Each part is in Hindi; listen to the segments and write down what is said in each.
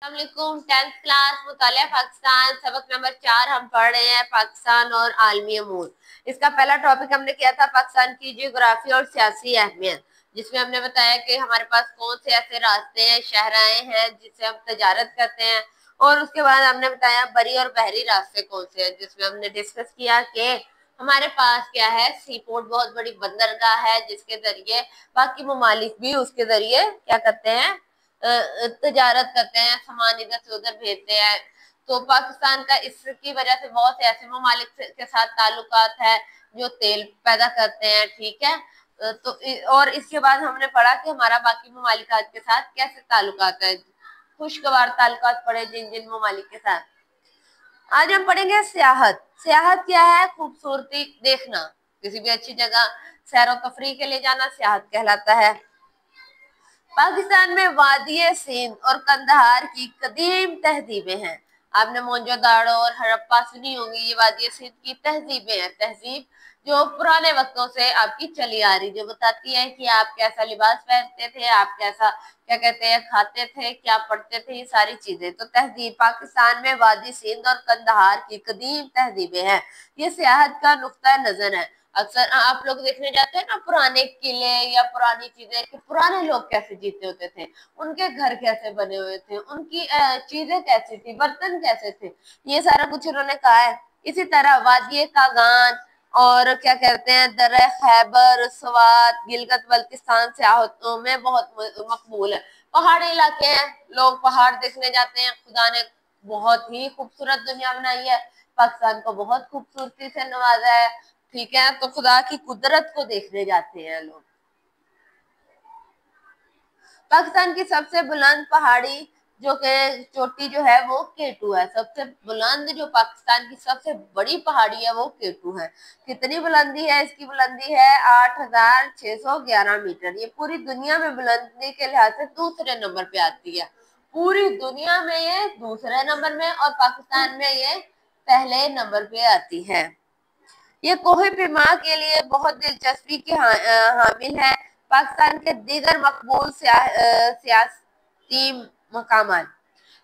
अस्सलामुअलैकुम। 10th क्लास मुतालिया पाकिस्तान सबक नंबर 4 हम पढ़ रहे हैं, पाकिस्तान और आलमी अमूर। इसका पहला टॉपिक हमने किया था पाकिस्तान की जियोग्राफी और सियासी अहमियत, जिसमें हमने बताया कि हमारे पास कौन से ऐसे रास्ते हैं, शहराएं हैं जिससे हम तजारत करते हैं। और उसके बाद हमने बताया बरी और बहरी रास्ते कौन से हैं, जिसमें हमने डिस्कस किया कि हमारे पास क्या है, सी पोर्ट बहुत बड़ी बंदरगाह है जिसके जरिए बाकी ममालिक भी उसके जरिए क्या करते हैं, तजारत करते हैं, सामान इधर से उधर भेजते हैं। तो पाकिस्तान का इसकी वजह से बहुत से ऐसे ममालिक के साथ ताल्लुकात है जो तेल पैदा करते हैं, ठीक है। तो और इसके बाद हमने पढ़ा कि हमारा बाकी ममालिकात के साथ कैसे ताल्लुकात है, खुशगवार ताल्लुकात पड़े जिन जिन ममालिक के साथ। आज हम पढ़ेंगे सियाहत। सियाहत क्या है? खूबसूरती देखना, किसी भी अच्छी जगह सैर और तफरीह के लिए जाना सियाहत कहलाता है। पाकिस्तान में वादी सिंध और कंदहार की कदीम तहजीबें हैं। आपने मोहनजोदाड़ो और हड़प्पा सुनी होंगी, ये वादी सिंध की तहजीबें हैं। तहजीब जो पुराने वक्तों से आपकी चली आ रही, जो बताती है कि आप कैसा लिबास पहनते थे, आप कैसा क्या कहते हैं खाते थे, क्या पढ़ते थे, ये सारी चीजें। तो तहजीब पाकिस्तान में वादी सिंध और कंदहार की कदीम तहजीबें हैं। ये सियाहत का नुक्ता नजर है। अक्सर आप लोग देखने जाते हैं ना पुराने किले या पुरानी चीजें, कि पुराने लोग कैसे जीते होते थे, उनके घर कैसे बने हुए थे, उनकी चीजें कैसी थी, बर्तन कैसे थे, ये सारा कुछ उन्होंने कहा है। इसी तरह वादी कागान और क्या कहते हैं दर्रे खैबर स्वात गिलगित बल्तिस्तान सियाहतों में बहुत मकबूल है। पहाड़ी इलाके हैं, लोग पहाड़ देखने जाते हैं। खुदा ने बहुत ही खूबसूरत दुनिया बनाई है, पाकिस्तान को बहुत खूबसूरती से नवाजा है, ठीक है। तो खुदा की कुदरत को देखने जाते हैं लोग। पाकिस्तान की सबसे बुलंद पहाड़ी जो कि चोटी जो है वो केटू है। सबसे बुलंद जो पाकिस्तान की सबसे बड़ी पहाड़ी है वो केटू है। कितनी बुलंदी है? इसकी बुलंदी है 8,611 मीटर। ये पूरी दुनिया में बुलंदी के लिहाज से दूसरे नंबर पे आती है। पूरी दुनिया में ये दूसरे नंबर में और पाकिस्तान में ये पहले नंबर पे आती है। ये कोहे पिमा के लिए बहुत दिलचस्पी की हामिल है। पाकिस्तान के दीगर मकबूल सियासी मकामात,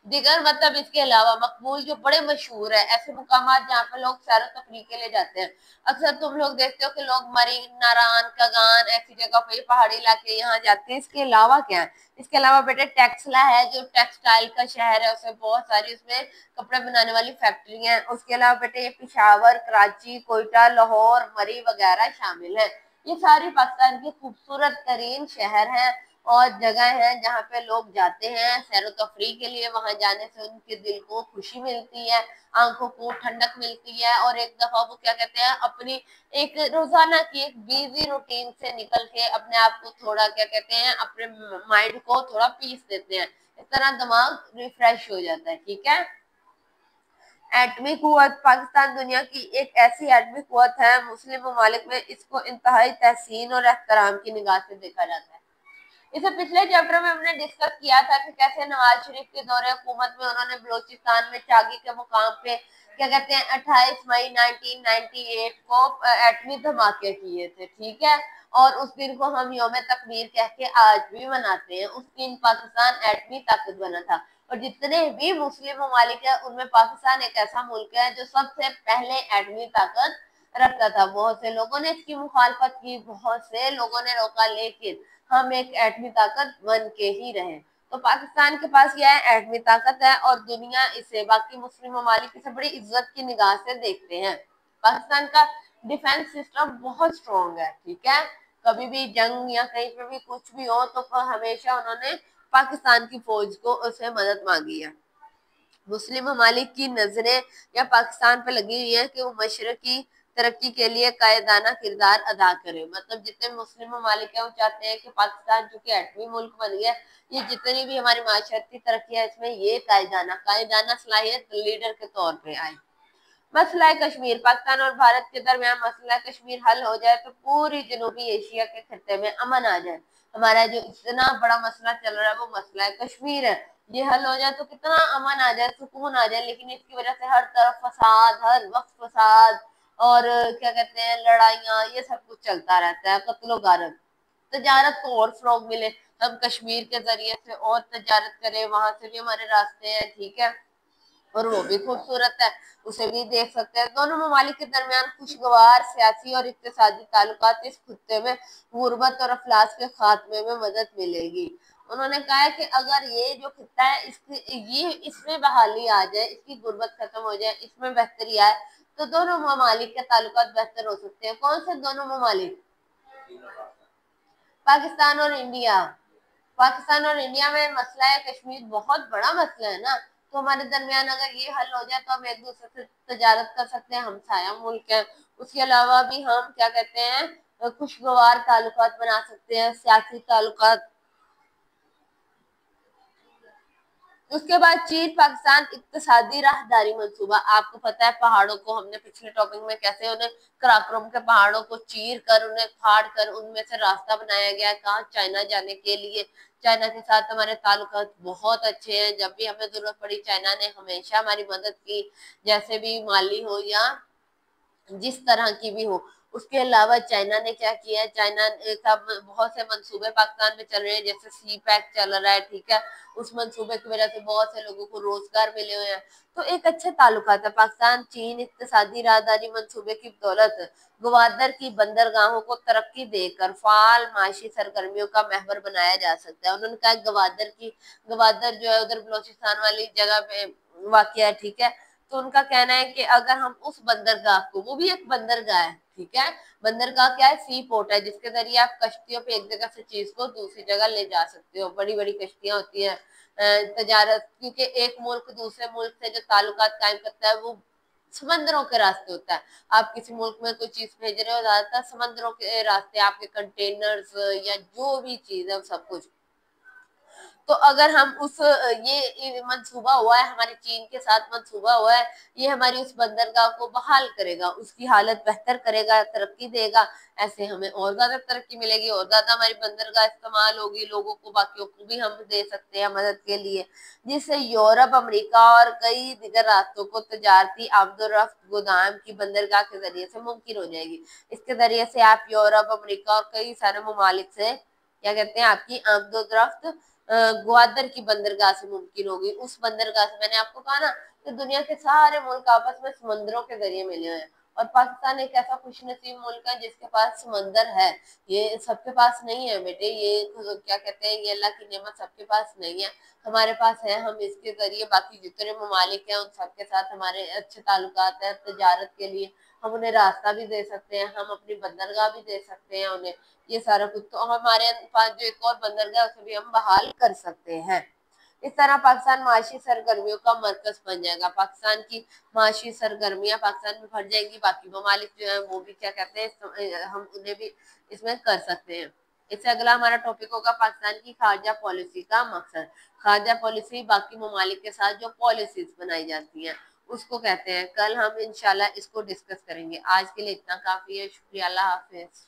दीगर मतलब इसके अलावा मकबूल जो बड़े मशहूर है ऐसे मुकामात जहाँ पे लोग सैर तफरीह के लिए जाते हैं। अक्सर तुम लोग देखते हो कि लोग मरीन, नारान, कगान ऐसी जगह पे पहाड़ी इलाके यहाँ जाते हैं। इसके अलावा क्या है? इसके अलावा बेटे टेक्सला है जो टेक्सटाइल का शहर है, उसमें बहुत सारी उसमें कपड़े बनाने वाली फैक्ट्रियां हैं। उसके अलावा बेटे ये पिशावर, कराची, कोयटा, लाहौर, मरी वगैरह शामिल है। ये सारी पाकिस्तान की खूबसूरत तरीन शहर हैं और जगह है जहाँ पे लोग जाते हैं सैर तफरीह के लिए। वहां जाने से उनके दिल को खुशी मिलती है, आंखों को ठंडक मिलती है और एक दफा वो क्या कहते हैं अपनी एक रोजाना की एक बिजी रूटीन से निकल के अपने आप को थोड़ा क्या कहते हैं अपने माइंड को थोड़ा पीस देते हैं। इस तरह दिमाग रिफ्रेश हो जाता है, ठीक है। एटमी कुव्वत, पाकिस्तान दुनिया की एक ऐसी एटमी कुव्वत है, मुस्लिम ममालिक में इसको इंतहाई तहसीन और एहतराम की निगाह से देखा जाता है। इसे पिछले चैप्टर में हमने डिस्कस किया था कि कैसे नवाज शरीफ के दौरे हुकूमत में उन्होंने बलूचिस्तान में चागी के मुकाम पे क्या कहते हैं 28 मई 1998 को एटमी धमाके किए थे, ठीक है। और उस दिन को हम यौम तकबीर कह के आज भी मनाते हैं। उस दिन पाकिस्तान एटमी ताकत बना था और जितने भी मुस्लिम ममालिक है उनमें पाकिस्तान एक ऐसा मुल्क है जो सबसे पहले एटमी ताकत रखता था। बहुत से लोगों ने इसकी मुखालफत की, बहुत से लोगों ने रोका, लेकिन हम एक एटमी ताकत बन के ही रहे। तो पाकिस्तान के पास यह एटमी ताकत है और दुनिया इसे बाकी मुस्लिम ममालिक इसे बड़ी इज्जत की निगाह से देखते हैं। पाकिस्तान का डिफेंस सिस्टम बहुत स्ट्रॉन्ग है, ठीक है। कभी भी जंग या कहीं पे भी कुछ भी हो तो हमेशा उन्होंने पाकिस्तान की फौज को उसे मदद मांगी है। मुस्लिम ममालिक की नजरें या पाकिस्तान पे लगी हुई है कि वो मशरकी तरक्की के लिए कायदाना किरदार अदा करे। मतलब जितने मुस्लिम ममालिक है वो चाहते हैं कि पाकिस्तान चूंकि एटमी मुल्क बन गया, ये जितनी भी हमारी माशरती तरक्की है इसमें ये कायदाना सलाहियत लीडर के तौर पे आए। मसला कश्मीर, पाकिस्तान और भारत के दरमियान मसला कश्मीर हल हो जाए तो पूरी जनूबी एशिया के खत्ते में अमन आ जाए। हमारा जो इतना बड़ा मसला चल रहा है वो मसला कश्मीर है, ये हल हो जाए तो कितना अमन आ जाए, सुकून आ जाए। लेकिन इसकी वजह से हर तरफ फसाद, हर वक्त फसाद और क्या कहते हैं लड़ाइयाँ, ये सब कुछ चलता रहता है, कत्लो गारत। तजारत को और फरोग मिले, हम कश्मीर के जरिए से और तजारत करें, वहां से भी हमारे रास्ते हैं, ठीक है, और वो भी खूबसूरत है, उसे भी देख सकते हैं। दोनों ममालिक के दरमियान खुशगवार सियासी और इक्तिसादी ताल्लुकात इस खत्ते में गुर्बत और अफलास के खात्मे में मदद मिलेगी। उन्होंने कहा है कि अगर ये जो खत्ता है इसकी ये इसमें बहाली आ जाए, इसकी गुर्बत खत्म हो जाए, इसमें बेहतरी आए, तो दोनों ममालिक के ताल्लुकात बेहतर हो सकते हैं। कौन से दोनों ममालिक? पाकिस्तान और इंडिया। पाकिस्तान और इंडिया में मसला है कश्मीर, बहुत बड़ा मसला है ना, तो हमारे दरमियान अगर ये हल हो जाए तो हम एक दूसरे से तजारत कर सकते हैं, हम साया मुल्क है। उसके अलावा भी हम क्या कहते हैं, खुशगवार ताल्लुकात बना सकते हैं, सियासी ताल्लुकात। उसके बाद चीन पाकिस्तान इक्तिसादी राहदारी मंसूबा। आपको पता है पहाड़ों को हमने पिछले टॉपिक में कैसे उन्हें कराकोरम के पहाड़ों को चीर कर उन्हें फाड़ कर उनमें से रास्ता बनाया गया कहाँ, चाइना जाने के लिए। चाइना के साथ हमारे ताल्लुकात बहुत अच्छे हैं, जब भी हमें जरूरत पड़ी चाइना ने हमेशा हमारी मदद की, जैसे भी माली हो या जिस तरह की भी हो। उसके अलावा चाइना ने क्या किया है, चाइना का बहुत से मंसूबे पाकिस्तान में चल रहे हैं, जैसे सी पैक चल रहा है, ठीक है, उस मंसूबे की वजह से बहुत से लोगों को रोजगार मिले हुए हैं। तो एक अच्छे ताल्लुकात है पाकिस्तान चीन इक्तिसादी राहदारी मंसूबे की बदौलत गवादर की बंदरगाहों को तरक्की देकर फाल माशी सरगर्मियों का महवर बनाया जा सकता है। उन्होंने कहा गवादर जो है उधर बलोचिस्तान वाली जगह पे वाक़या है, ठीक है, तो उनका कहना है कि अगर हम उस बंदरगाह को, वो भी एक बंदरगाह है, ठीक है, बंदरगाह क्या है, सी पोर्ट है, जिसके जरिए आप कश्तियों पे एक जगह से चीज को दूसरी जगह ले जा सकते हो। बड़ी बड़ी कश्तियां होती हैं तजारत, क्योंकि एक मुल्क दूसरे मुल्क से जो ताल्लुकात कायम करता है वो समंदरों के रास्ते होता है। आप किसी मुल्क में कोई चीज भेज रहे हो, ज्यादातर समंदरों के रास्ते, आपके कंटेनर्स या जो भी चीज है सब कुछ। तो अगर हम उस ये मंसूबा हुआ है, हमारे चीन के साथ मंसूबा हुआ है, ये हमारी उस बंदरगाह को बहाल करेगा, उसकी हालत बेहतर करेगा, तरक्की देगा, ऐसे हमें और ज्यादा तरक्की मिलेगी, और ज्यादा हमारी बंदरगाह इस्तेमाल होगी, लोगों को बाकियों को भी हम दे सकते हैं मदद के लिए, जिससे यूरोप, अमेरिका और कई दिगर रास्तों को तजारती आमदोरफ्त गोदाम की बंदरगाह के जरिए से मुमकिन हो जाएगी। इसके जरिए से आप यूरोप, अमेरिका और कई सारे ममालिक से क्या कहते हैं, आपकी आमदोरफ्त ग्वादर की बंदरगाह से मुमकिन होगी। उस बंदरगाह से, मैंने आपको कहा ना कि दुनिया के सारे मुल्क आपस में समंदरों के जरिए मिले हुए हैं, और पाकिस्तान एक ऐसा खुशनसीब मुल्क है जिसके पास समंदर है। ये सबके पास नहीं है बेटे, ये क्या कहते हैं, ये अल्लाह की नेमत सबके पास नहीं है, हमारे पास है। हम इसके जरिए बाकी जितने ममालिक हैं उन सबके साथ हमारे अच्छे ताल्लुकात हैं तजारत के लिए। हम उन्हें रास्ता भी दे सकते हैं, हम अपनी बंदरगाह भी दे सकते हैं उन्हें, ये सारा कुछ। तो हमारे पास जो एक और बंदरगाह उसे भी हम बहाल कर सकते हैं। इस तरह पाकिस्तान माशी सरगर्मियों का मरकज बन जाएगा। पाकिस्तान की माशी सरगर्मियां पाकिस्तान में भर जाएंगी, बाकी ममालिक जो है वो भी क्या कहते हैं, हम उन्हें भी इसमें कर सकते हैं। इससे अगला हमारा टॉपिक होगा पाकिस्तान की खारजा पॉलिसी का मकसद। खारजा पॉलिसी बाकी ममालिक के साथ जो पॉलिसीज बनाई जाती हैं उसको कहते हैं। कल हम इंशाल्लाह इसको डिस्कस करेंगे। आज के लिए इतना काफी है, शुक्रिया, अल्लाह हाफिज।